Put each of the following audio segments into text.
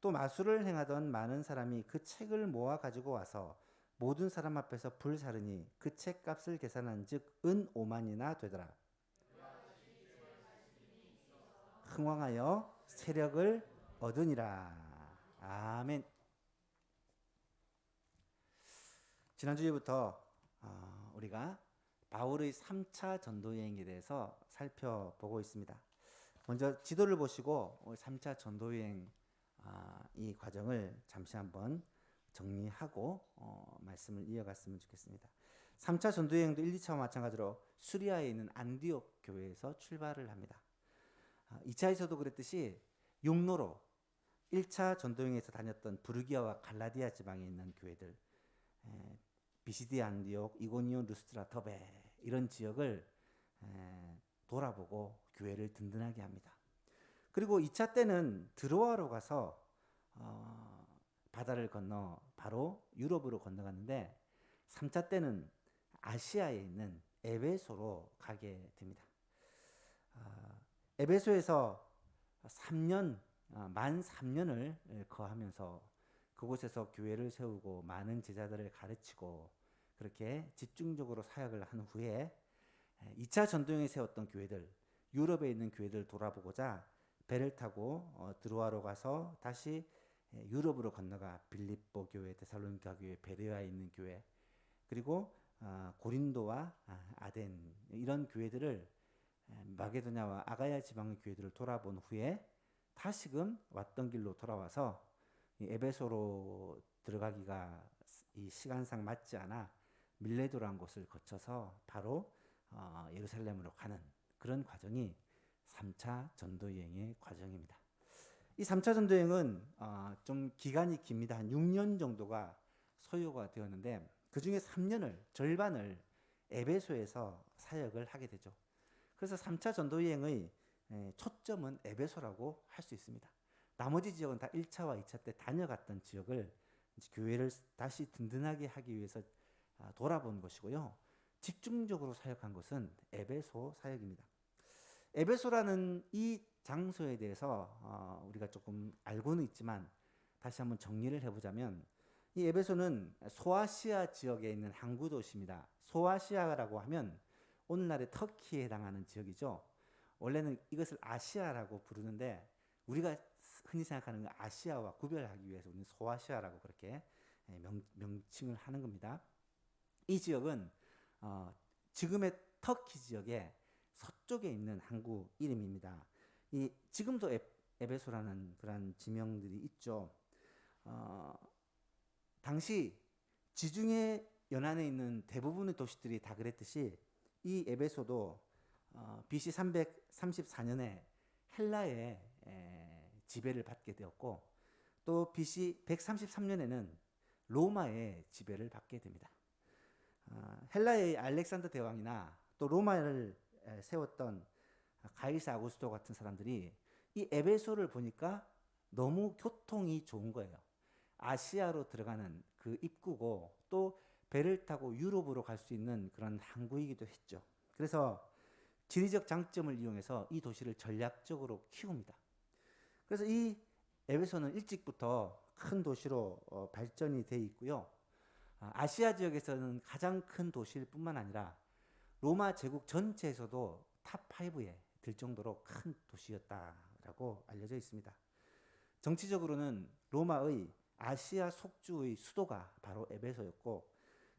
또 마술을 행하던 많은 사람이 그 책을 모아 가지고 와서 모든 사람 앞에서 불사르니 그 책값을 계산한즉 은 5만이나 되더라. 흥왕하여 세력을 얻으니라. 아멘. 지난주부터 우리가 바울의 3차 전도 여행에 대해서 살펴보고 있습니다. 먼저 지도를 보시고 3차 전도 여행 이 과정을 잠시 한번 정리하고 말씀을 이어갔으면 좋겠습니다. 3차 전도 여행도 1, 2차와 마찬가지로 수리아에 있는 안디옥 교회에서 출발을 합니다. 2차에서도 그랬듯이 육로로 1차 전도여행에서 다녔던 부르기아와 갈라디아 지방에 있는 교회들, 비시디 안디옥, 이고니온, 루스트라, 더베 이런 지역을 돌아보고 교회를 든든하게 합니다. 그리고 2차 때는 드로아로 가서 바다를 건너 바로 유럽으로 건너갔는데 3차 때는 아시아에 있는 에베소로 가게 됩니다. 에베소에서 3년, 만 3년을 거하면서 그곳에서 교회를 세우고 많은 제자들을 가르치고 그렇게 집중적으로 사역을 한 후에 2차 전도여행에 세웠던 교회들, 유럽에 있는 교회들 돌아보고자 배를 타고 드로아로 가서 다시 유럽으로 건너가 빌립보 교회, 데살로니가 교회, 베레아에 있는 교회, 그리고 고린도와 아덴 이런 교회들을 마게도냐와 아가야 지방의 교회들을 돌아본 후에 다시금 왔던 길로 돌아와서 에베소로 들어가기가 이 시간상 맞지 않아 밀레도라는 곳을 거쳐서 바로 예루살렘으로 가는 그런 과정이 3차 전도여행의 과정입니다. 이 3차 전도여행은 좀 기간이 깁니다. 한 6년 정도가 소요가 되었는데 그 중에 3년을 절반을 에베소에서 사역을 하게 되죠. 그래서 3차 전도여행의 초점은 에베소라고 할 수 있습니다. 나머지 지역은 다 1차와 2차 때 다녀갔던 지역을 교회를 다시 든든하게 하기 위해서 돌아본 것이고요. 집중적으로 사역한 것은 에베소 사역입니다. 에베소라는 이 장소에 대해서 우리가 조금 알고는 있지만 다시 한번 정리를 해보자면 이 에베소는 소아시아 지역에 있는 항구 도시입니다. 소아시아라고 하면 오늘날의 터키에 해당하는 지역이죠. 원래는 이것을 아시아라고 부르는데 우리가 흔히 생각하는 아시아와 구별하기 위해서 우리는 소아시아라고 그렇게 명칭을 하는 겁니다. 이 지역은 지금의 터키 지역의 서쪽에 있는 항구 이름입니다. 지금도 에베소라는 그런 지명들이 있죠. 당시 지중해 연안에 있는 대부분의 도시들이 다 그랬듯이 이 에베소도 BC 334년에 헬라의 지배를 받게 되었고 또 BC 133년에는 로마의 지배를 받게 됩니다. 헬라의 알렉산더 대왕이나 또 로마를 세웠던 가이사 아구스토 같은 사람들이 이 에베소를 보니까 너무 교통이 좋은 거예요. 아시아로 들어가는 그 입구고 또 배를 타고 유럽으로 갈 수 있는 그런 항구이기도 했죠. 그래서 지리적 장점을 이용해서 이 도시를 전략적으로 키웁니다. 그래서 이 에베소는 일찍부터 큰 도시로 발전이 돼 있고요. 아시아 지역에서는 가장 큰 도시일 뿐만 아니라 로마 제국 전체에서도 탑5에 들 정도로 큰 도시였다라고 알려져 있습니다. 정치적으로는 로마의 아시아 속주의 수도가 바로 에베소였고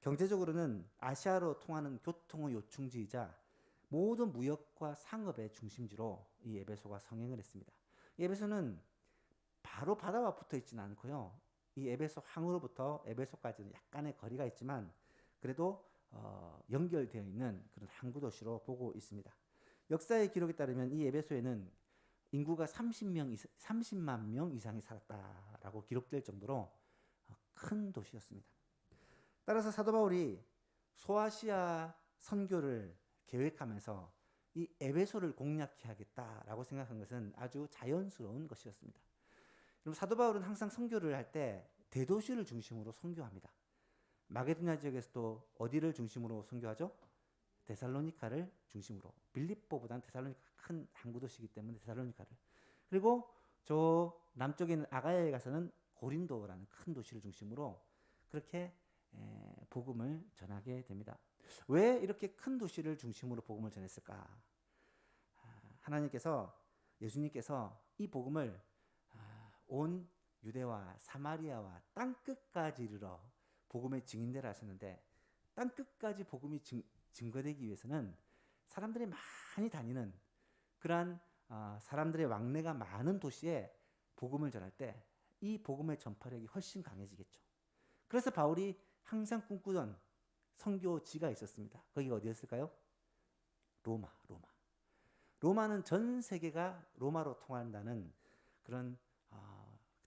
경제적으로는 아시아로 통하는 교통의 요충지이자 모든 무역과 상업의 중심지로 이 에베소가 성행을 했습니다. 이 에베소는 바로 바다와 붙어 있지는 않고요. 이 에베소 항으로부터 에베소까지는 약간의 거리가 있지만 그래도 연결되어 있는 그런 항구 도시로 보고 있습니다. 역사의 기록에 따르면 이 에베소에는 인구가 30만 명 이상이 살았다라고 기록될 정도로 큰 도시였습니다. 따라서 사도 바울이 소아시아 선교를 계획하면서 이 에베소를 공략해야겠다라고 생각한 것은 아주 자연스러운 것이었습니다. 그럼 사도 바울은 항상 선교를 할 때 대도시를 중심으로 선교합니다. 마게도냐 지역에서도 어디를 중심으로 선교하죠? 데살로니카를 중심으로. 빌립보보다는 데살로니카가 큰 항구 도시이기 때문에 데살로니카를. 그리고 저 남쪽에 있는 아가야에 가서는 고린도라는 큰 도시를 중심으로 그렇게 복음을 전하게 됩니다. 왜 이렇게 큰 도시를 중심으로 복음을 전했을까? 하나님께서, 예수님께서 이 복음을 온 유대와 사마리아와 땅끝까지 이르러 복음의 증인되라 하셨는데, 땅끝까지 복음이 증거되기 위해서는 사람들이 많이 다니는 그러한 사람들의 왕래가 많은 도시에 복음을 전할 때 이 복음의 전파력이 훨씬 강해지겠죠. 그래서 바울이 항상 꿈꾸던 선교지가 있었습니다. 거기가 어디였을까요? 로마. 로마는 전 세계가 로마로 통한다는 그런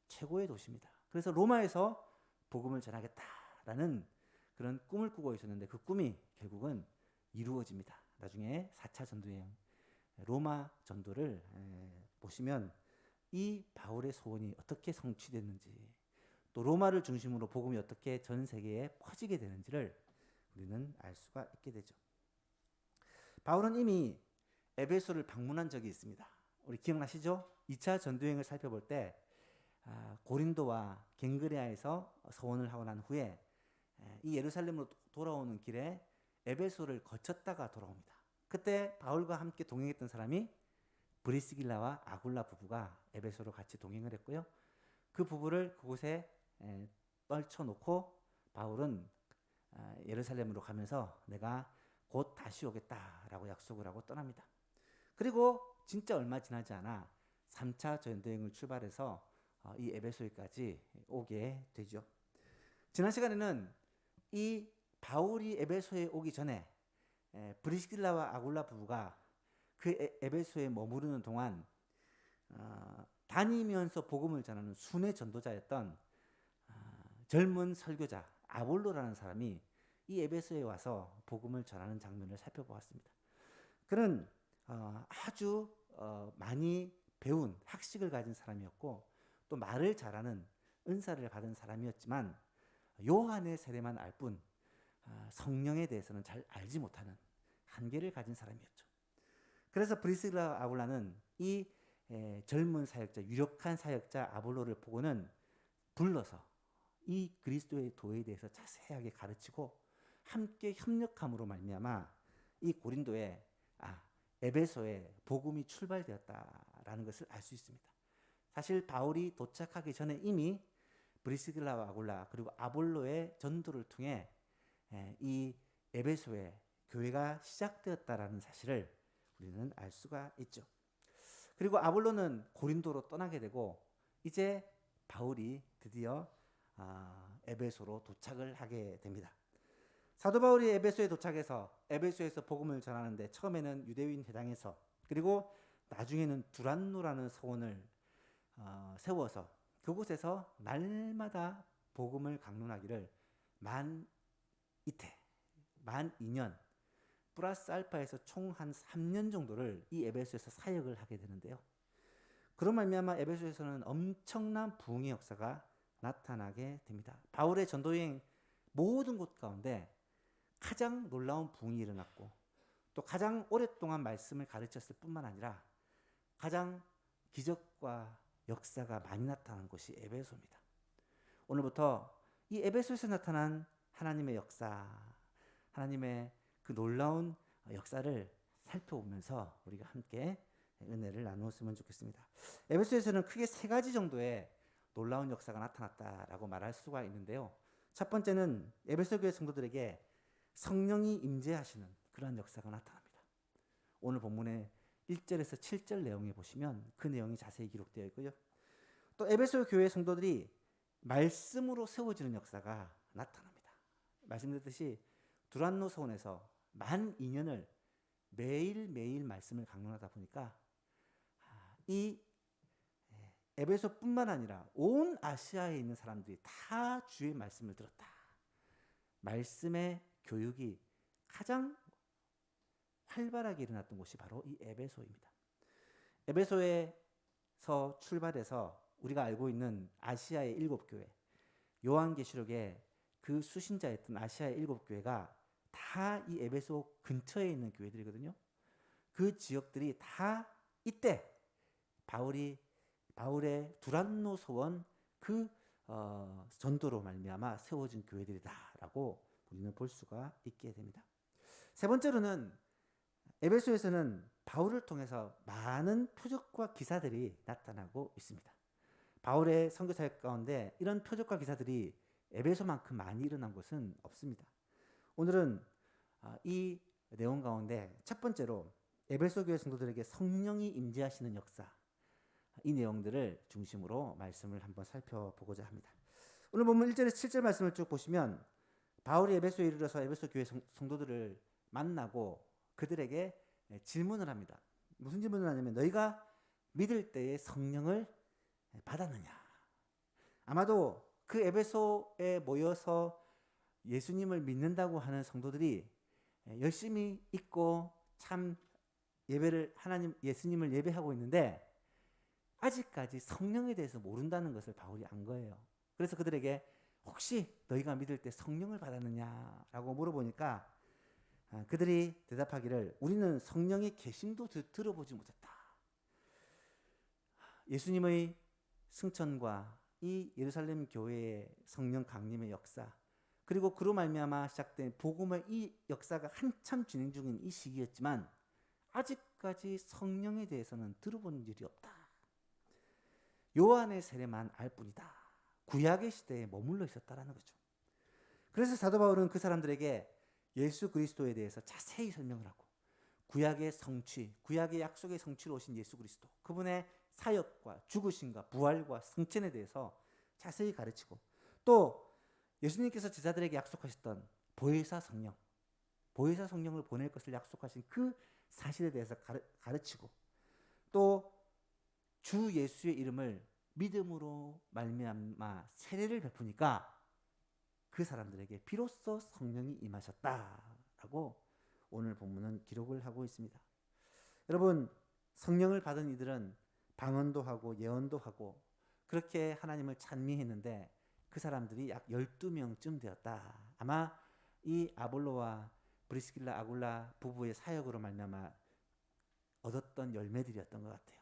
최고의 도시입니다. 그래서 로마에서 복음을 전하겠다라는 그런 꿈을 꾸고 있었는데 그 꿈이 결국은 이루어집니다. 나중에 4차 전도여행 로마 전도를 보시면 이 바울의 소원이 어떻게 성취됐는지, 또 로마를 중심으로 복음이 어떻게 전 세계에 퍼지게 되는지를 우리는 알 수가 있게 되죠. 바울은 이미 에베소를 방문한 적이 있습니다. 우리 기억나시죠? 2차 전도여행을 살펴볼 때 고린도와 갱그레아에서 서원을 하고 난 후에 이 예루살렘으로 돌아오는 길에 에베소를 거쳤다가 돌아옵니다. 그때 바울과 함께 동행했던 사람이 브리스길라와 아굴라 부부가 에베소로 같이 동행을 했고요. 그 부부를 그곳에 떨쳐놓고 바울은 예루살렘으로 가면서 내가 곧 다시 오겠다라고 약속을 하고 떠납니다. 그리고 진짜 얼마 지나지 않아 3차 전도여행을 출발해서 이 에베소에까지 오게 되죠. 지난 시간에는 이 바울이 에베소에 오기 전에 브리스길라와 아굴라 부부가 그 에베소에 머무르는 동안 다니면서 복음을 전하는 순회 전도자였던 젊은 설교자 아볼로라는 사람이 이 에베소에 와서 복음을 전하는 장면을 살펴보았습니다. 그는 아주 많이 배운 학식을 가진 사람이었고 또 말을 잘하는 은사를 받은 사람이었지만 요한의 세례만 알 뿐 성령에 대해서는 잘 알지 못하는 한계를 가진 사람이었죠. 그래서 브리스길라 아굴라는 이 젊은 사역자, 유력한 사역자 아볼로를 보고는 불러서 이 그리스도의 도에 대해서 자세하게 가르치고 함께 협력함으로 말미암아 이 고린도에 에베소에 복음이 출발되었다라는 것을 알 수 있습니다. 사실 바울이 도착하기 전에 이미 브리스길라와 아굴라 그리고 아볼로의 전도를 통해 이 에베소에 교회가 시작되었다라는 사실을 우리는 알 수가 있죠. 그리고 아볼로는 고린도로 떠나게 되고 이제 바울이 드디어 에베소로 도착을 하게 됩니다. 사도 바울이 에베소에 도착해서 에베소에서 복음을 전하는데 처음에는 유대인 회당에서 그리고 나중에는 두란노라는 서원을 세워서 그곳에서 날마다 복음을 강론하기를 만 2년 플러스 알파에서 총 한 3년 정도를 이 에베소에서 사역을 하게 되는데요. 그런 말미암아 에베소에서는 엄청난 부흥의 역사가 나타나게 됩니다. 바울의 전도여행 모든 곳 가운데 가장 놀라운 부흥이 일어났고 또 가장 오랫동안 말씀을 가르쳤을 뿐만 아니라 가장 기적과 역사가 많이 나타난 곳이 에베소입니다. 오늘부터 이 에베소에서 나타난 하나님의 역사, 하나님의 그 놀라운 역사를 살펴보면서 우리가 함께 은혜를 나누었으면 좋겠습니다. 에베소에서는 크게 3가지 정도의 놀라운 역사가 나타났다라고 말할 수가 있는데요. 첫 번째는 에베소 교회 성도들에게 성령이 임재하시는 그러한 역사가 나타납니다. 오늘 본문의 1절에서 7절 내용에 보시면 그 내용이 자세히 기록되어 있고요. 또 에베소 교회 성도들이 말씀으로 세워지는 역사가 나타납니다. 말씀드렸듯이 두란노 서원에서 만 2년을 매일매일 말씀을 강론하다 보니까 이 에베소뿐만 아니라 온 아시아에 있는 사람들이 다 주의 말씀을 들었다. 말씀의 교육이 가장 활발하게 일어났던 곳이 바로 이 에베소입니다. 에베소에서 출발해서 우리가 알고 있는 아시아의 7교회, 요한계시록에 그 수신자였던 아시아의 7교회가 다 이 에베소 근처에 있는 교회들이거든요. 그 지역들이 다 이때 바울이 바울의 두란노 소원 그 전도로 말미암아 세워진 교회들이다라고 우리는 볼 수가 있게 됩니다. 세 번째로는 에베소에서는 바울을 통해서 많은 표적과 기사들이 나타나고 있습니다. 바울의 선교 사역 가운데 이런 표적과 기사들이 에베소만큼 많이 일어난 곳은 없습니다. 오늘은 이 내용 가운데 첫 번째로 에베소 교회 성도들에게 성령이 임재하시는 역사, 이 내용들을 중심으로 말씀을 한번 살펴보고자 합니다. 오늘 본문 1절에서 7절 말씀을 쭉 보시면 바울이 에베소에 이르러서 에베소 교회 성도들을 만나고 그들에게 질문을 합니다. 무슨 질문을 하냐면 너희가 믿을 때에 성령을 받았느냐. 아마도 그 에베소에 모여서 예수님을 믿는다고 하는 성도들이 열심히 있고 참 예배를 예수님을 예배하고 있는데 아직까지 성령에 대해서 모른다는 것을 바울이 안 거예요. 그래서 그들에게 혹시 너희가 믿을 때 성령을 받았느냐라고 물어보니까 그들이 대답하기를 우리는 성령의 계심도 들어보지 못했다. 예수님의 승천과 이 예루살렘 교회의 성령 강림의 역사, 그리고 그로 말미암아 시작된 복음의 이 역사가 한참 진행 중인 이 시기였지만 아직까지 성령에 대해서는 들어본 일이 없다. 요한의 세례만 알 뿐이다. 구약의 시대에 머물러 있었다라는 거죠. 그래서 사도 바울은 그 사람들에게 예수 그리스도에 대해서 자세히 설명을 하고 구약의 성취, 구약의 약속의 성취로 오신 예수 그리스도, 그분의 사역과 죽으심과 부활과 승천에 대해서 자세히 가르치고 또 예수님께서 제자들에게 약속하셨던 보혜사 성령을 보낼 것을 약속하신 그 사실에 대해서 가르치고 또 주 예수의 이름을 믿음으로 말미암아 세례를 베푸니까 그 사람들에게 비로소 성령이 임하셨다라고 오늘 본문은 기록을 하고 있습니다. 여러분, 성령을 받은 이들은 방언도 하고 예언도 하고 그렇게 하나님을 찬미했는데 그 사람들이 약 12명쯤 되었다. 아마 이 아볼로와 브리스길라 아굴라 부부의 사역으로 말미암아 얻었던 열매들이었던 것 같아요.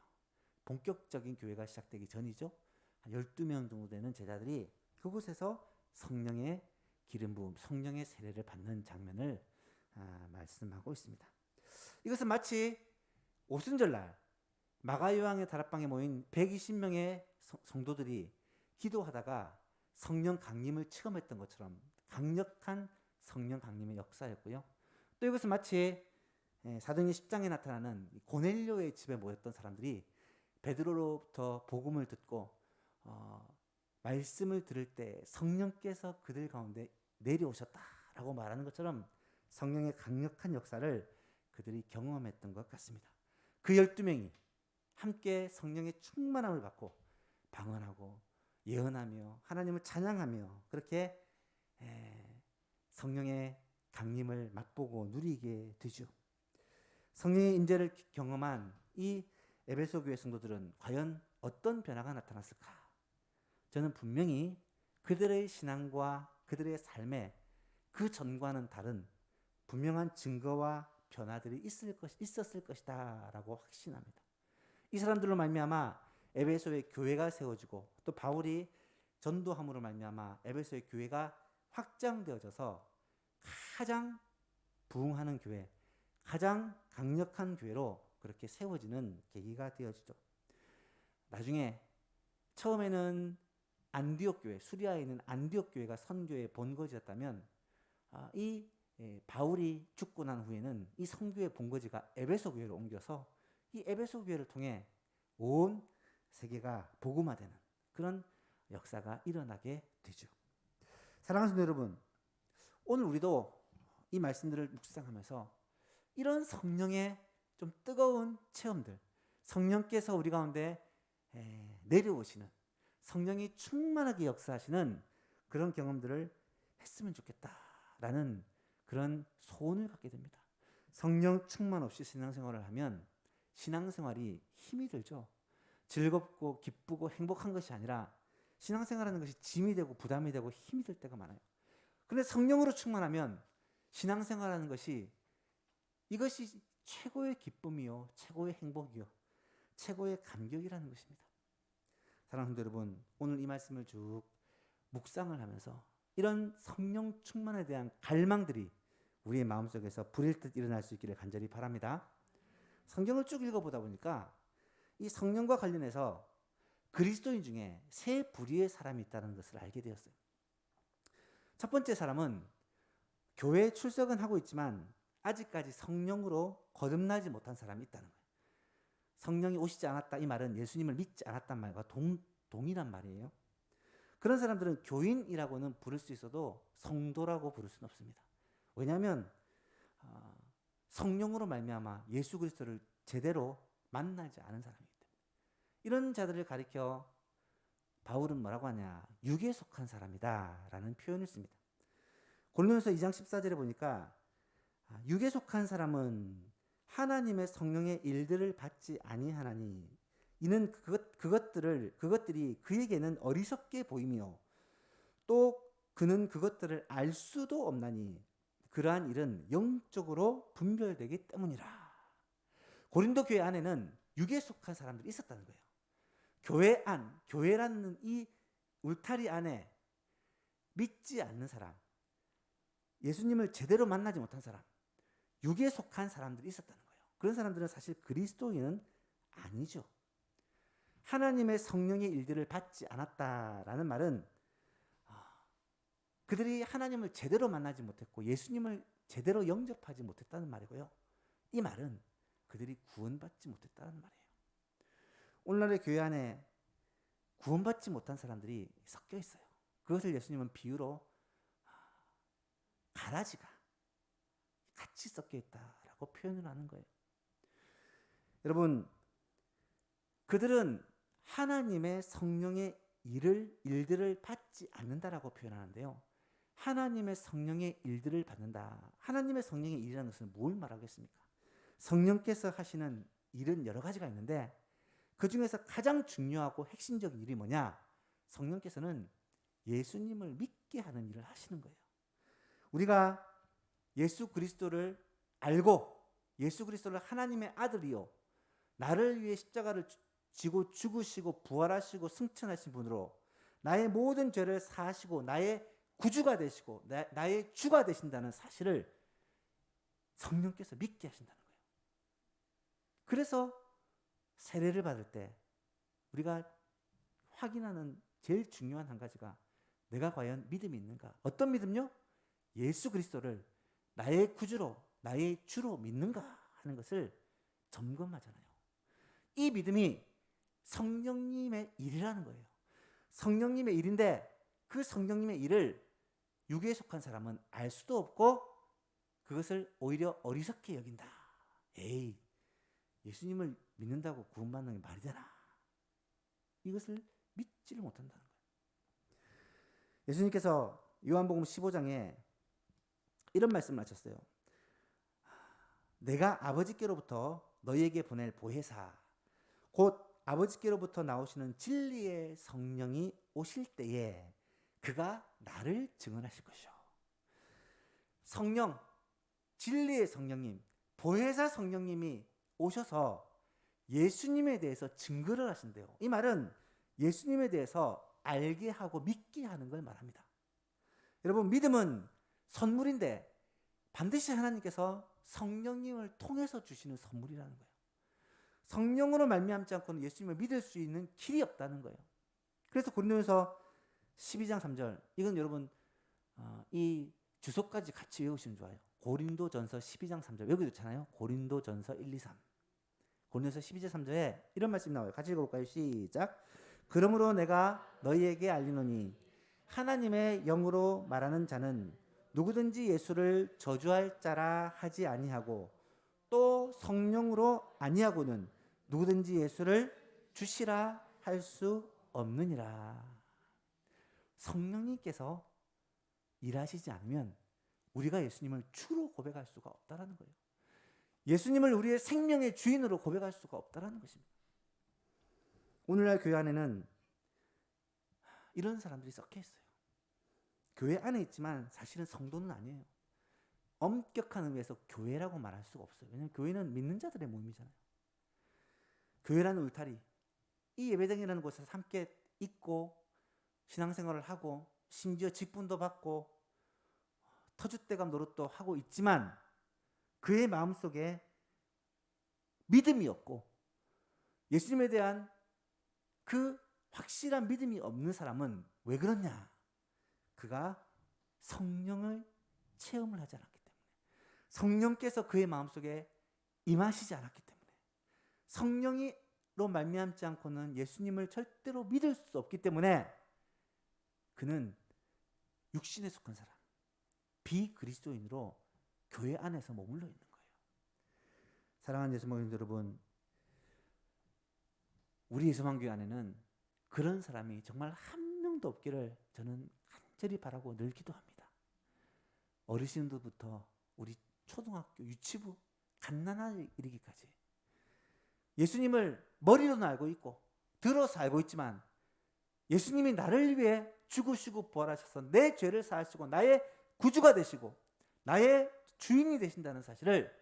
본격적인 교회가 시작되기 전이죠. 한 12명 정도 되는 제자들이 그곳에서 성령의 기름 부음, 성령의 세례를 받는 장면을 말씀하고 있습니다. 이것은 마치 오순절날 마가요한의 다락방에 모인 120명의 성도들이 기도하다가 성령 강림을 체험했던 것처럼 강력한 성령 강림의 역사였고요. 또 이것은 마치 사도행전 10장에 나타나는 고넬료의 집에 모였던 사람들이 베드로로부터 복음을 듣고 말씀을 들을 때 성령께서 그들 가운데 내려오셨다라고 말하는 것처럼 성령의 강력한 역사를 그들이 경험했던 것 같습니다. 그 12명이 함께 성령의 충만함을 받고 방언하고 예언하며 하나님을 찬양하며 그렇게 성령의 강림을 맛보고 누리게 되죠. 성령의 임재를 경험한 이 에베소 교회 성도들은 과연 어떤 변화가 나타났을까? 저는 분명히 그들의 신앙과 그들의 삶에 그 전과는 다른 분명한 증거와 변화들이 있었을 것이다 라고 확신합니다. 이 사람들로 말미암아 에베소의 교회가 세워지고 또 바울이 전도함으로 말미암아 에베소의 교회가 확장되어져서 가장 부흥하는 교회, 가장 강력한 교회로 그렇게 세워지는 계기가 되어지죠. 나중에 처음에는 안디옥 교회, 수리아에 있는 안디옥 교회가 선교의 본거지였다면 이 바울이 죽고 난 후에는 이 선교의 본거지가 에베소 교회로 옮겨서 이 에베소 교회를 통해 온 세계가 복음화되는 그런 역사가 일어나게 되죠. 사랑하는 성도 여러분, 오늘 우리도 이 말씀들을 묵상하면서 이런 성령의 좀 뜨거운 체험들, 성령께서 우리 가운데 내려오시는 성령이 충만하게 역사하시는 그런 경험들을 했으면 좋겠다라는 그런 소원을 갖게 됩니다. 성령 충만 없이 신앙생활을 하면 신앙생활이 힘이 들죠. 즐겁고 기쁘고 행복한 것이 아니라 신앙생활하는 것이 짐이 되고 부담이 되고 힘이 들 때가 많아요. 그런데 성령으로 충만하면 신앙생활하는 것이 이것이 최고의 기쁨이요, 최고의 행복이요, 최고의 감격이라는 것입니다. 사랑하는 성도 여러분, 오늘 이 말씀을 쭉 묵상을 하면서 이런 성령 충만에 대한 갈망들이 우리의 마음속에서 불일 듯 일어날 수 있기를 간절히 바랍니다. 성경을 쭉 읽어보다 보니까 이 성령과 관련해서 그리스도인 중에 세 부류의 사람이 있다는 것을 알게 되었어요. 첫 번째 사람은 교회에 출석은 하고 있지만 아직까지 성령으로 거듭나지 못한 사람이 있다는 거예요. 성령이 오시지 않았다, 이 말은 예수님을 믿지 않았단 말과 동일한 말이에요. 그런 사람들은 교인이라고는 부를 수 있어도 성도라고 부를 수는 없습니다. 왜냐하면 성령으로 말미암아 예수 그리스도를 제대로 만나지 않은 사람이기 때문에. 이런 자들을 가리켜 바울은 뭐라고 하냐, 육에 속한 사람이다 라는 표현을 씁니다. 고린도전서 2장 14절에 보니까 육에 속한 사람은 하나님의 성령의 일들을 받지 아니하나니 이는 그것들이 그에게는 어리석게 보이며 또 그는 그것들을 알 수도 없나니 그러한 일은 영적으로 분별되기 때문이라. 고린도 교회 안에는 육에 속한 사람들이 있었다는 거예요. 교회 안, 교회라는 이 울타리 안에 믿지 않는 사람, 예수님을 제대로 만나지 못한 사람, 육에 속한 사람들이 있었다는 거예요. 그런 사람들은 사실 그리스도인은 아니죠. 하나님의 성령의 일들을 받지 않았다라는 말은 그들이 하나님을 제대로 만나지 못했고 예수님을 제대로 영접하지 못했다는 말이고요. 이 말은 그들이 구원받지 못했다는 말이에요. 오늘날의 교회 안에 구원받지 못한 사람들이 섞여 있어요. 그것을 예수님은 비유로 가라지가 같이 섞여 있다라고 표현을 하는 거예요. 여러분, 그들은 하나님의 성령의 일들을 받지 않는다라고 표현하는데요. 하나님의 성령의 일들을 받는다. 하나님의 성령의 일이라는 것은 뭘 말하겠습니까? 성령께서 하시는 일은 여러 가지가 있는데 그 중에서 가장 중요하고 핵심적인 일이 뭐냐? 성령께서는 예수님을 믿게 하는 일을 하시는 거예요. 우리가 예수 그리스도를 알고 예수 그리스도를 하나님의 아들이요 나를 위해 십자가를 지고 죽으시고 부활하시고 승천하신 분으로 나의 모든 죄를 사하시고 나의 구주가 되시고 나의 주가 되신다는 사실을 성령께서 믿게 하신다는 거예요. 그래서 세례를 받을 때 우리가 확인하는 제일 중요한 한 가지가 내가 과연 믿음이 있는가? 어떤 믿음요? 예수 그리스도를 나의 구주로 나의 주로 믿는가 하는 것을 점검하잖아요. 이 믿음이 성령님의 일이라는 거예요. 성령님의 일인데 그 성령님의 일을 육에 속한 사람은 알 수도 없고 그것을 오히려 어리석게 여긴다. 에이, 예수님을 믿는다고 구원받는 게 말이 되나? 이것을 믿지를 못한다는 거예요. 예수님께서 요한복음 15장에 이런 말씀을 하셨어요. 내가 아버지께로부터 너희에게 보낼 보혜사 곧 아버지께로부터 나오시는 진리의 성령이 오실 때에 그가 나를 증언하실 것이요. 성령, 진리의 성령님, 보혜사 성령님이 오셔서 예수님에 대해서 증거를 하신대요. 이 말은 예수님에 대해서 알게 하고 믿게 하는 걸 말합니다. 여러분, 믿음은 선물인데 반드시 하나님께서 성령님을 통해서 주시는 선물이라는 거예요. 성령으로 말미암지 않고는 예수님을 믿을 수 있는 길이 없다는 거예요. 그래서 고린도전서 12장 3절, 이건 여러분 이 주소까지 같이 외우시면 좋아요. 고린도전서 12장 3절 여기 좋잖아요. 고린도전서 1, 2, 3. 고린도전서 12장 3절에 이런 말씀이 나와요. 같이 읽어볼까요? 시작. 그러므로 내가 너희에게 알리노니 하나님의 영으로 말하는 자는 누구든지 예수를 저주할 자라 하지 아니하고 또 성령으로 아니하고는 누구든지 예수를 주시라 할 수 없느니라. 성령님께서 일하시지 않으면 우리가 예수님을 주로 고백할 수가 없다라는 거예요. 예수님을 우리의 생명의 주인으로 고백할 수가 없다라는 것입니다. 오늘날 교회 안에는 이런 사람들이 섞여 있어요. 교회 안에 있지만 사실은 성도는 아니에요. 엄격한 의미에서 교회라고 말할 수가 없어요. 왜냐하면 교회는 믿는 자들의 모임이잖아요. 교회라는 울타리, 이 예배당이라는 곳에서 함께 있고 신앙생활을 하고 심지어 직분도 받고 터줏대감 노릇도 하고 있지만 그의 마음속에 믿음이 없고 예수님에 대한 그 확실한 믿음이 없는 사람은 왜 그러냐? 그가 성령을 체험을 하지 않았기 때문에, 성령께서 그의 마음속에 임하시지 않았기 때문에, 성령으로 말미암지 않고는 예수님을 절대로 믿을 수 없기 때문에 그는 육신에 속한 사람, 비그리스도인으로 교회 안에서 머물러 있는 거예요. 사랑하는 예수님 여러분, 우리 예수만교회 안에는 그런 사람이 정말 한 명도 없기를 저는 간절히 바라고 늘 기도합니다. 어르신들부터 우리 초등학교, 유치부, 갓난아이 이르기까지 예수님을 머리로는 알고 있고 들어서 알고 있지만 예수님이 나를 위해 죽으시고 부활하셔서 내 죄를 사하시고 나의 구주가 되시고 나의 주인이 되신다는 사실을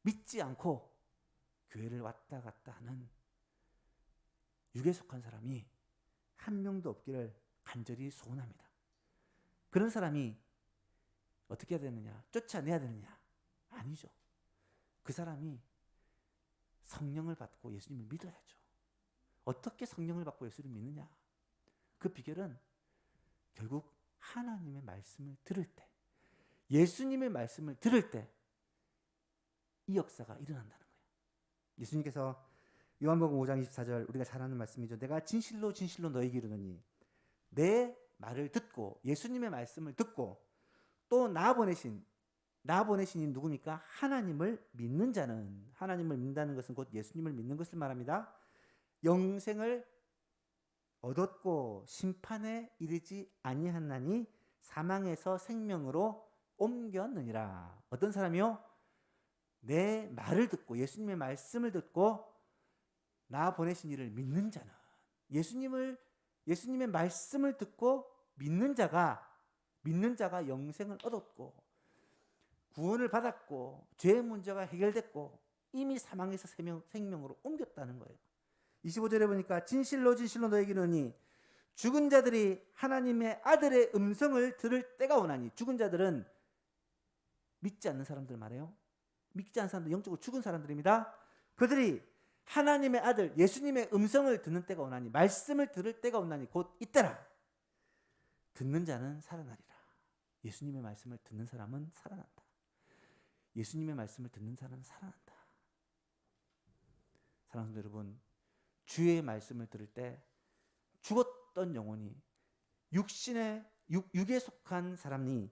믿지 않고 교회를 왔다 갔다 하는 육에 속한 사람이 한 명도 없기를 간절히 소원합니다. 그런 사람이 어떻게 해야 되느냐? 쫓아내야 되느냐? 아니죠. 그 사람이 성령을 받고 예수님을 믿어야죠. 어떻게 성령을 받고 예수를 믿느냐? 그 비결은 결국 하나님의 말씀을 들을 때, 예수님의 말씀을 들을 때 이 역사가 일어난다는 거예요. 예수님께서 요한복음 5장 24절 우리가 잘 아는 말씀이죠. 내가 진실로 진실로 너에게 이르노니 내 말을 듣고 예수님의 말씀을 듣고 또 나 보내신 이 누굽니까? 하나님을 믿는 자는, 하나님을 믿는다는 것은 곧 예수님을 믿는 것을 말합니다. 영생을 얻었고 심판에 이르지 아니하나니 사망에서 생명으로 옮겼느니라. 어떤 사람이요? 내 말을 듣고 예수님의 말씀을 듣고 나 보내신 이를 믿는 자는, 예수님의 말씀을 듣고 믿는 자가 영생을 얻었고 구원을 받았고 죄의 문제가 해결됐고 이미 사망에서 생명으로 옮겼다는 거예요. 25절에 보니까 진실로 진실로 너에게 이르노니 죽은 자들이 하나님의 아들의 음성을 들을 때가 오나니, 죽은 자들은 믿지 않는 사람들 말이에요. 믿지 않는 사람들, 영적으로 죽은 사람들입니다. 그들이 하나님의 아들 예수님의 음성을 듣는 때가 오나니, 말씀을 들을 때가 오나니 곧 이때라. 듣는 자는 살아나리라. 예수님의 말씀을 듣는 사람은 살아난다. 예수님의 말씀을 듣는 사람은 살아난다. 사랑하는 여러분, 주의 말씀을 들을 때 죽었던 영혼이 육에 속한 사람이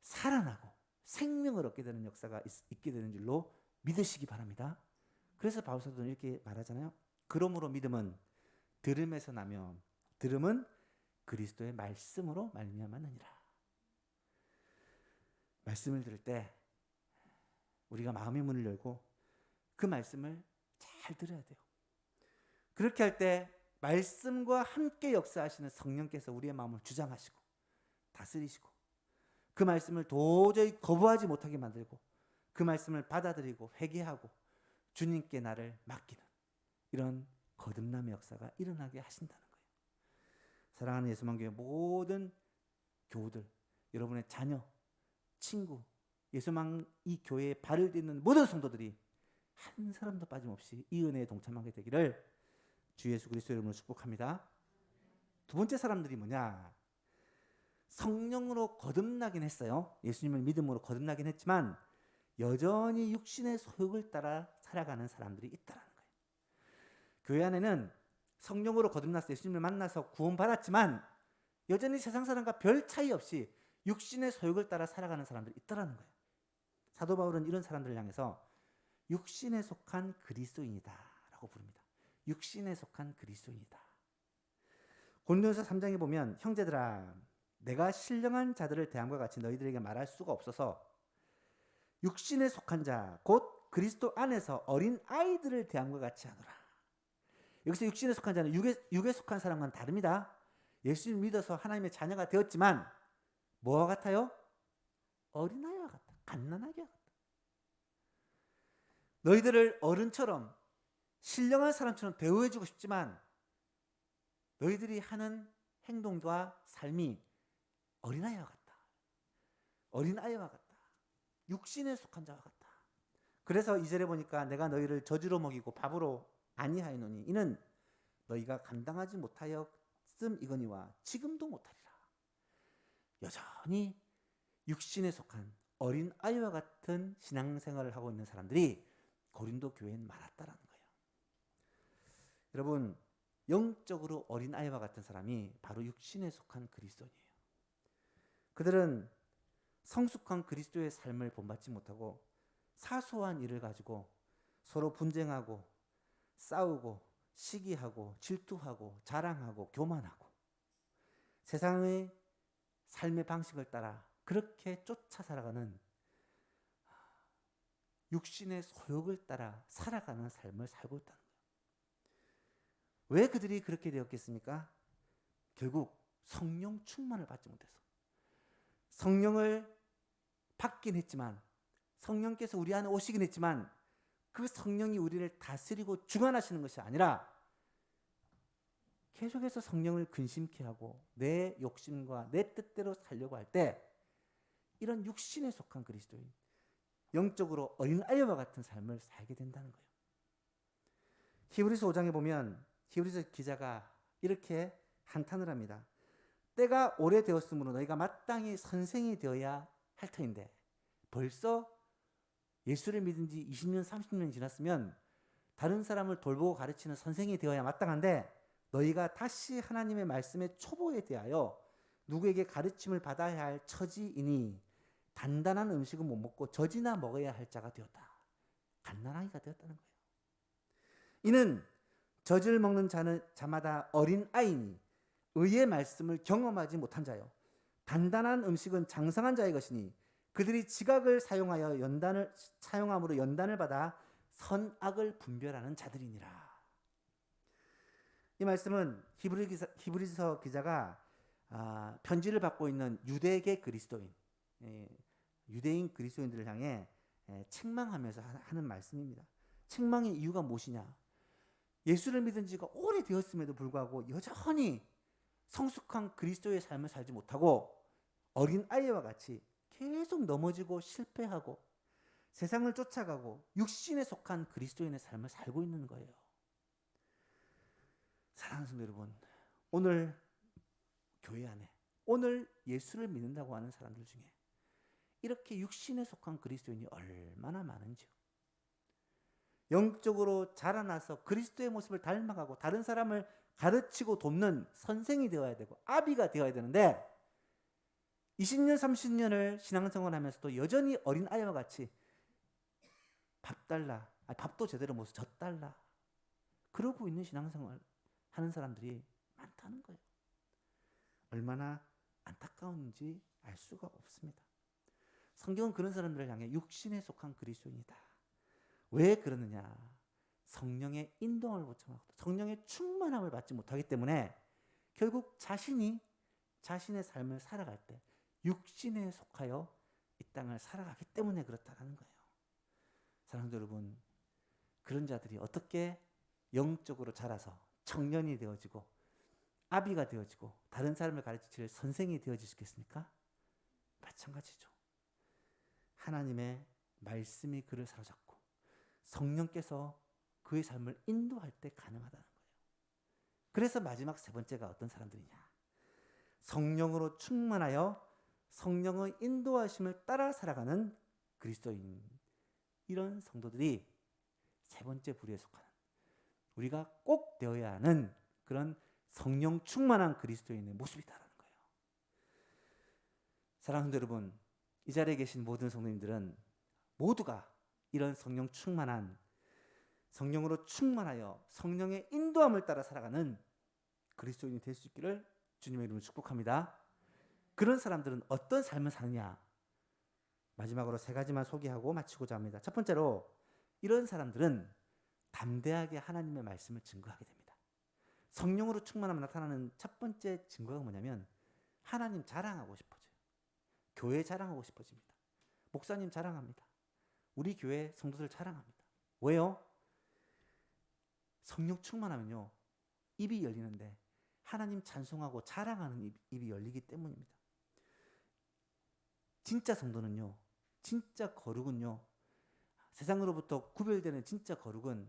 살아나고 생명을 얻게 되는 역사가 있게 되는 줄로 믿으시기 바랍니다. 그래서 바울 사도는 이렇게 말하잖아요. 그러므로 믿음은 들음에서 나며 들음은 그리스도의 말씀으로 말미암았느니라. 말씀을 들을 때 우리가 마음의 문을 열고 그 말씀을 잘 들어야 돼요. 그렇게 할 때 말씀과 함께 역사하시는 성령께서 우리의 마음을 주장하시고 다스리시고 그 말씀을 도저히 거부하지 못하게 만들고 그 말씀을 받아들이고 회개하고 주님께 나를 맡기는 이런 거듭남의 역사가 일어나게 하신다는 거예요. 사랑하는 예수만교회 모든 교우들, 여러분의 자녀, 친구, 예수만 이 교회에 발을 딛는 모든 성도들이 한 사람도 빠짐없이 이 은혜에 동참하게 되기를 주 예수 그리스도 이름으로 축복합니다. 두 번째 사람들이 뭐냐? 성령으로 거듭나긴 했어요. 예수님을 믿음으로 거듭나긴 했지만 여전히 육신의 소욕을 따라 살아가는 사람들이 있다는 거예요. 교회 안에는 성령으로 거듭나서 예수님을 만나서 구원받았지만 여전히 세상 사람과 별 차이 없이 육신의 소욕을 따라 살아가는 사람들이 있다는 거예요. 사도 바울은 이런 사람들을 향해서 육신에 속한 그리스도인이다 라고 부릅니다. 육신에 속한 그리스도인이다. 고린도전서 3장에 보면 형제들아 내가 신령한 자들을 대함과 같이 너희들에게 말할 수가 없어서 육신에 속한 자 곧 그리스도 안에서 어린 아이들을 대함과 같이 하노라. 여기서 육신에 속한 자는 육에 속한 사람과는 다릅니다. 예수님을 믿어서 하나님의 자녀가 되었지만 뭐와 같아요? 어린아이와 같다. 갓난아기와 같다. 너희들을 어른처럼 신령한 사람처럼 대우해주고 싶지만 너희들이 하는 행동과 삶이 어린아이와 같다. 어린아이와 같다. 육신에 속한 자와 같다. 그래서 2절에 보니까 내가 너희를 저주로 먹이고 밥으로 아니하였노니 이는 너희가 감당하지 못하였음이거니와 지금도 못하리라. 여전히 육신에 속한 어린아이와 같은 신앙생활을 하고 있는 사람들이 고린도 교회엔 많았다라는 거예요. 여러분, 영적으로 어린아이와 같은 사람이 바로 육신에 속한 그리스도인이에요. 그들은 성숙한 그리스도의 삶을 본받지 못하고 사소한 일을 가지고 서로 분쟁하고 싸우고 시기하고 질투하고 자랑하고 교만하고 세상의 삶의 방식을 따라 그렇게 쫓아 살아가는 육신의 소욕을 따라 살아가는 삶을 살고 있다는 거예요. 왜 그들이 그렇게 되었겠습니까? 결국 성령 충만을 받지 못해서. 성령을 받긴 했지만, 성령께서 우리 안에 오시긴 했지만 그 성령이 우리를 다스리고 주관하시는 것이 아니라 계속해서 성령을 근심케 하고 내 욕심과 내 뜻대로 살려고 할 때 이런 육신에 속한 그리스도인, 영적으로 어린아이와 같은 삶을 살게 된다는 거예요. 히브리서 5장에 보면 히브리서 기자가 이렇게 한탄을 합니다. 때가 오래되었으므로 너희가 마땅히 선생이 되어야 할 터인데 벌써 예수를 믿은 지 20년, 30년 지났으면 다른 사람을 돌보고 가르치는 선생이 되어야 마땅한데 너희가 다시 하나님의 말씀의 초보에 대하여 누구에게 가르침을 받아야 할 처지이니 단단한 음식은 못 먹고 젖이나 먹어야 할 자가 되었다. 갓난아기가 되었다는 거예요. 이는 젖을 먹는 자마다 어린아이니 의의 말씀을 경험하지 못한 자요. 단단한 음식은 장성한 자의 것이니 그들이 지각을 사용함으로 연단을 받아 선악을 분별하는 자들이니라. 이 말씀은 히브리서 기자가 편지를 받고 있는 유대계 그리스도인, 유대인 그리스도인들을 향해 책망하면서 하는 말씀입니다. 책망의 이유가 무엇이냐? 예수를 믿은 지가 오래되었음에도 불구하고 여전히 성숙한 그리스도의 삶을 살지 못하고 어린아이와 같이 계속 넘어지고 실패하고 세상을 쫓아가고 육신에 속한 그리스도인의 삶을 살고 있는 거예요. 사랑하는 성도 여러분, 오늘 교회 안에 오늘 예수를 믿는다고 하는 사람들 중에 이렇게 육신에 속한 그리스도인이 얼마나 많은지요. 영적으로 자라나서 그리스도의 모습을 닮아가고 다른 사람을 가르치고 돕는 선생이 되어야 되고 아비가 되어야 되는데 20년, 30년을 신앙생활 하면서도 여전히 어린아이와 같이 밥 달라, 밥도 제대로 못 젖 달라 그러고 있는 신앙생활 하는 사람들이 많다는 거예요. 얼마나 안타까운지 알 수가 없습니다. 성경은 그런 사람들을 향해 육신에 속한 그리스도인이다. 왜 그러느냐? 성령의 인도함을 못하고 성령의 충만함을 받지 못하기 때문에 결국 자신의 삶을 살아갈 때 육신에 속하여 이 땅을 살아가기 때문에 그렇다는 거예요. 사랑하는 여러분, 그런 자들이 어떻게 영적으로 자라서 청년이 되어지고 아비가 되어지고 다른 사람을 가르칠 선생이 되어질 수 있겠습니까? 마찬가지죠. 하나님의 말씀이 그를 사로잡고 성령께서 그의 삶을 인도할 때 가능하다는 거예요. 그래서 마지막 세 번째가 어떤 사람들이냐? 성령으로 충만하여 성령의 인도하심을 따라 살아가는 그리스도인. 이런 성도들이 세 번째 부류에 속하는 우리가 꼭 되어야 하는 그런 성령 충만한 그리스도인의 모습이다라는 거예요. 사랑하는 여러분, 이 자리에 계신 모든 성도님들은 모두가 이런 성령 충만한 성령으로 충만하여 성령의 인도함을 따라 살아가는 그리스도인이 될 수 있기를 주님의 이름으로 축복합니다. 그런 사람들은 어떤 삶을 사느냐? 마지막으로 세 가지만 소개하고 마치고자 합니다. 첫 번째로 이런 사람들은 담대하게 하나님의 말씀을 증거하게 됩니다. 성령으로 충만하면 나타나는 첫 번째 증거가 뭐냐면 하나님 자랑하고 싶어져요. 교회 자랑하고 싶어집니다. 목사님 자랑합니다. 우리 교회 성도들 자랑합니다. 왜요? 성령 충만하면요, 입이 열리는데 하나님 찬송하고 자랑하는 입이 열리기 때문입니다. 진짜 성도는요, 진짜 거룩은요, 세상으로부터 구별되는 진짜 거룩은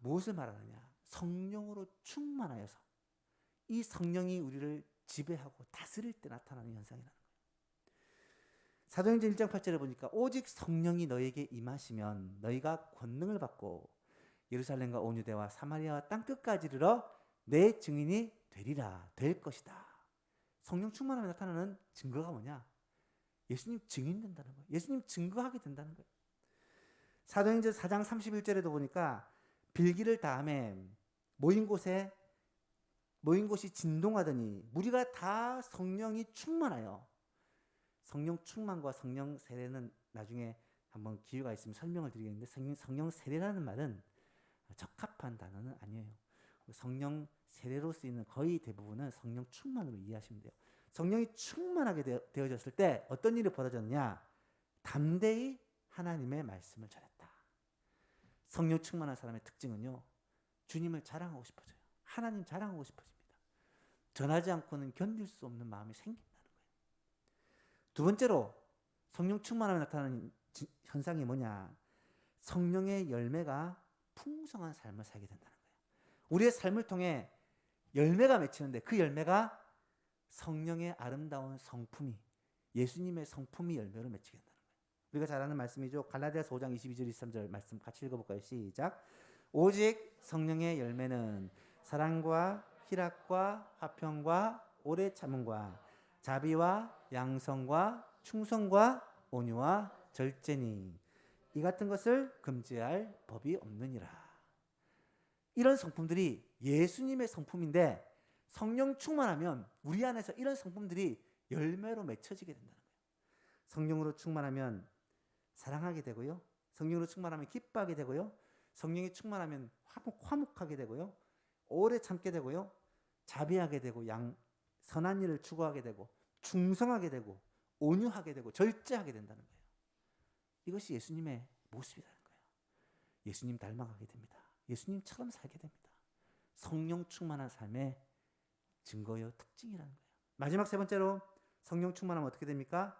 무엇을 말하느냐? 성령으로 충만하여서 이 성령이 우리를 지배하고 다스릴 때 나타나는 현상이라는 거예요. 사도행전 1장 8절에 보니까 오직 성령이 너에게 임하시면 너희가 권능을 받고 예루살렘과 온 유대와 사마리아와 땅끝까지 이르러 내 증인이 되리라, 될 것이다. 성령 충만함에 나타나는 증거가 뭐냐? 예수님 증인된다는 거예요. 예수님 증거하게 된다는 거예요. 사도행전 4장 31절에도 보니까 빌기를 다음에 모인 곳이 진동하더니 무리가 다 성령이 충만하여, 성령 충만과 성령 세례는 나중에 한번 기회가 있으면 설명을 드리겠는데, 성령 세례라는 말은 적합한 단어는 아니에요. 성령 세례로 쓰이는 거의 대부분은 성령 충만으로 이해하시면 돼요. 성령이 충만하게 되어졌을 때 어떤 일이 벌어졌느냐? 담대히 하나님의 말씀을 전했다. 성령 충만한 사람의 특징은요, 주님을 자랑하고 싶어져요. 하나님 자랑하고 싶어집니다. 전하지 않고는 견딜 수 없는 마음이 생긴다는 거예요. 두 번째로 성령 충만함에 나타나는 현상이 뭐냐? 성령의 열매가 풍성한 삶을 살게 된다는 거예요. 우리의 삶을 통해 열매가 맺히는데 그 열매가 성령의 아름다운 성품이, 예수님의 성품이 열매로 맺히게 된다는 거예요. 우리가 잘 아는 말씀이죠. 갈라디아서 5장 22절 23절 말씀 같이 읽어볼까요? 시작. 오직 성령의 열매는 사랑과 희락과 화평과 오래 참음과 자비와 양성과 충성과 온유와 절제니 이 같은 것을 금지할 법이 없느니라. 이런 성품들이 예수님의 성품인데 성령 충만하면 우리 안에서 이런 성품들이 열매로 맺혀지게 된다는 거예요. 성령으로 충만하면 사랑하게 되고요. 성령으로 충만하면 기뻐하게 되고요. 성령이 충만하면 화목하게 되고요. 오래 참게 되고요. 자비하게 되고 선한 일을 추구하게 되고 충성하게 되고 온유하게 되고 절제하게 된다는 거예요. 이것이 예수님의 모습이라는 거예요. 예수님 닮아가게 됩니다. 예수님처럼 살게 됩니다. 성령 충만한 삶의 증거요 특징이라는 거예요. 마지막 세 번째로 성령 충만하면 어떻게 됩니까?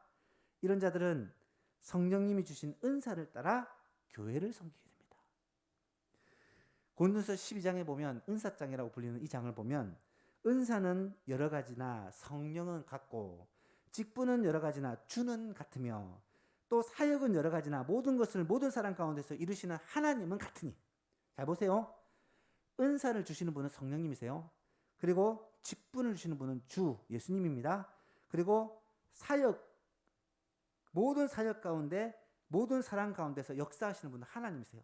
이런 자들은 성령님이 주신 은사를 따라 교회를 섬기게 됩니다. 고린도서 12장에 보면 은사장이라고 불리는 이 장을 보면 은사는 여러 가지나 성령은 같고 직분은 여러 가지나 주는 같으며 또 사역은 여러 가지나 모든 것을 모든 사람 가운데서 이루시는 하나님은 같으니. 잘 보세요. 은사를 주시는 분은 성령님이세요. 그리고 직분을 주시는 분은 주 예수님입니다. 그리고 모든 사역 가운데 모든 사람 가운데서 역사하시는 분은 하나님이세요.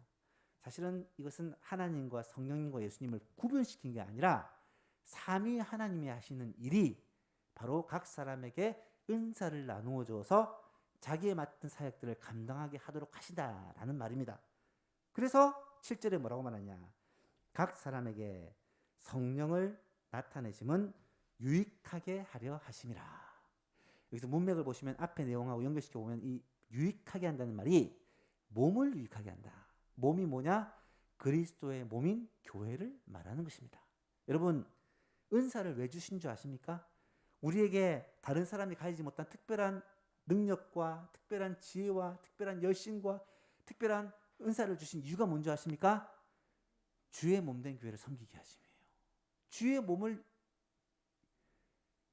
사실은 이것은 하나님과 성령님과 예수님을 구분시킨 게 아니라 삼위 하나님이 하시는 일이 바로 각 사람에게 은사를 나누어 줘서 자기에 맞는 사역들을 감당하게 하도록 하시다라는 말입니다. 그래서 7절에 뭐라고 말하냐? 각 사람에게 성령을 나타내심은 유익하게 하려 하심이라. 여기서 문맥을 보시면 앞에 내용하고 연결시켜 보면 이 유익하게 한다는 말이 몸을 유익하게 한다. 몸이 뭐냐? 그리스도의 몸인 교회를 말하는 것입니다. 여러분, 은사를 왜 주신 줄 아십니까? 우리에게 다른 사람이 가지지 못한 특별한 능력과 특별한 지혜와 특별한 열심과 특별한 은사를 주신 이유가 뭔지 아십니까? 주의 몸된 교회를 섬기게 하심이에요. 주의 몸을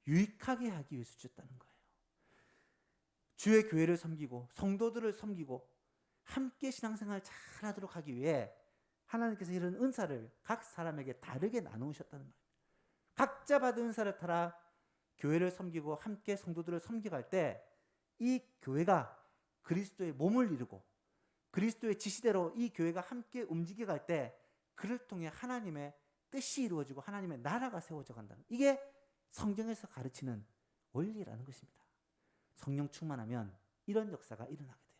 유익하게 하기 위해서 주셨다는 거예요. 주의 교회를 섬기고 성도들을 섬기고 함께 신앙생활 잘하도록 하기 위해 하나님께서 이런 은사를 각 사람에게 다르게 나누셨다는 거예요. 각자 받은 은사를 따라 교회를 섬기고 함께 성도들을 섬겨갈 때 이 교회가 그리스도의 몸을 이루고 그리스도의 지시대로 이 교회가 함께 움직여갈 때 그를 통해 하나님의 뜻이 이루어지고 하나님의 나라가 세워져 간다는, 이게 성경에서 가르치는 원리라는 것입니다. 성령 충만하면 이런 역사가 일어나게 돼요.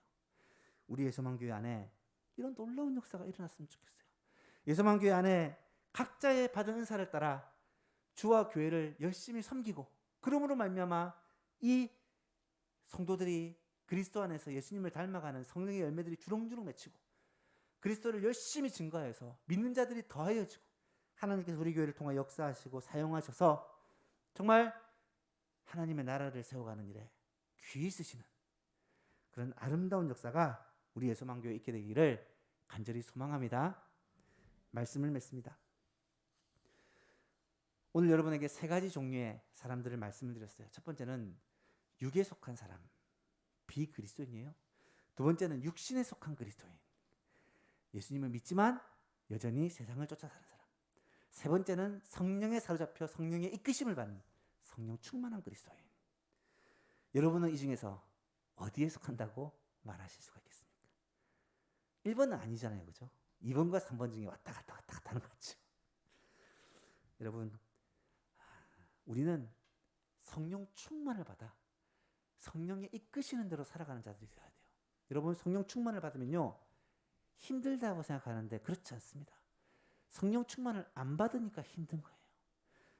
우리 예수만교회 안에 이런 놀라운 역사가 일어났으면 좋겠어요. 예수만교회 안에 각자의 받은 은사를 따라 주와 교회를 열심히 섬기고 그러므로 말미암아 이 성도들이 그리스도 안에서 예수님을 닮아가는 성령의 열매들이 주렁주렁 맺히고 그리스도를 열심히 증거하여서 믿는 자들이 더하여지고 하나님께서 우리 교회를 통해 역사하시고 사용하셔서 정말 하나님의 나라를 세워가는 일에 귀히 쓰시는 그런 아름다운 역사가 우리 예수만교회에 있게 되기를 간절히 소망합니다. 말씀을 맺습니다. 오늘 여러분에게 세 가지 종류의 사람들을 말씀을 드렸어요. 첫 번째는 육에 속한 사람, 비그리스도인이에요. 두 번째는 육신에 속한 그리스도인, 예수님을 믿지만 여전히 세상을 쫓아 사는 사람. 세 번째는 성령에 사로잡혀 성령의 이끄심을 받는 성령 충만한 그리스도인. 여러분은 이 중에서 어디에 속한다고 말하실 수가 있겠습니까? 1번은 아니잖아요, 그죠? 2번과 3번 중에 왔다 갔다 하는 거 같죠. 여러분, 우리는 성령 충만을 받아 성령의 이끄시는 대로 살아가는 자들이 되어야 돼요. 여러분, 성령 충만을 받으면요, 힘들다고 생각하는데 그렇지 않습니다. 성령 충만을 안 받으니까 힘든 거예요.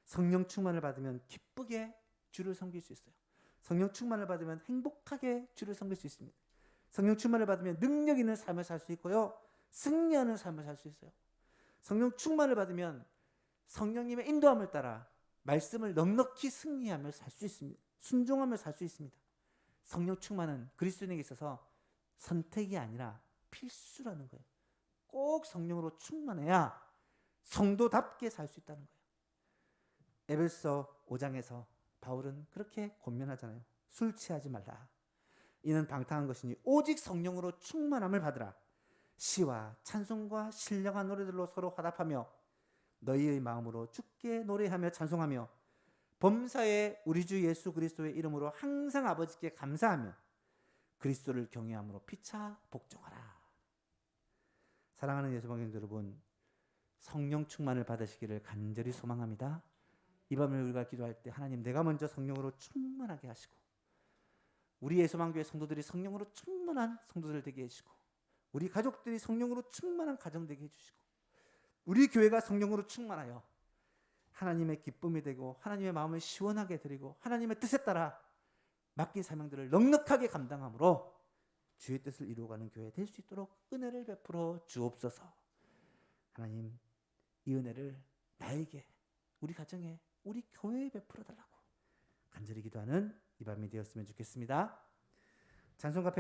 성령 충만을 받으면 기쁘게 주를 섬길 수 있어요. 성령 충만을 받으면 행복하게 주를 섬길 수 있습니다. 성령 충만을 받으면 능력 있는 삶을 살 수 있고요, 승리하는 삶을 살 수 있어요. 성령 충만을 받으면 성령님의 인도함을 따라 말씀을 넉넉히 승리하며 살 수 있습니다. 순종하며 살 수 있습니다. 성령 충만은 그리스도인에게 있어서 선택이 아니라 필수라는 거예요. 꼭 성령으로 충만해야 성도답게 살 수 있다는 거예요. 에베소 5장에서 바울은 그렇게 권면하잖아요. 술 취하지 말라. 이는 방탕한 것이니 오직 성령으로 충만함을 받으라. 시와 찬송과 신령한 노래들로 서로 화답하며 너희의 마음으로 주께 노래하며 찬송하며 범사에 우리 주 예수 그리스도의 이름으로 항상 아버지께 감사하며 그리스도를 경외함으로 피차 복종하라. 사랑하는 예수방송 여러분, 성령 충만을 받으시기를 간절히 소망합니다. 이 밤에 우리가 기도할 때 하나님, 내가 먼저 성령으로 충만하게 하시고 우리 예수방교회 성도들이 성령으로 충만한 성도들 되게 해주시고 우리 가족들이 성령으로 충만한 가정 되게 해주시고 우리 교회가 성령으로 충만하여 하나님의 기쁨이 되고 하나님의 마음을 시원하게 드리고 하나님의 뜻에 따라 맡긴 사명들을 넉넉하게 감당함으로 주의 뜻을 이루어가는 교회 될 수 있도록 은혜를 베풀어 주옵소서. 하나님, 이 은혜를 나에게, 우리 가정에, 우리 교회에 베풀어 달라고 간절히 기도하는 이 밤이 되었으면 좋겠습니다. 찬송가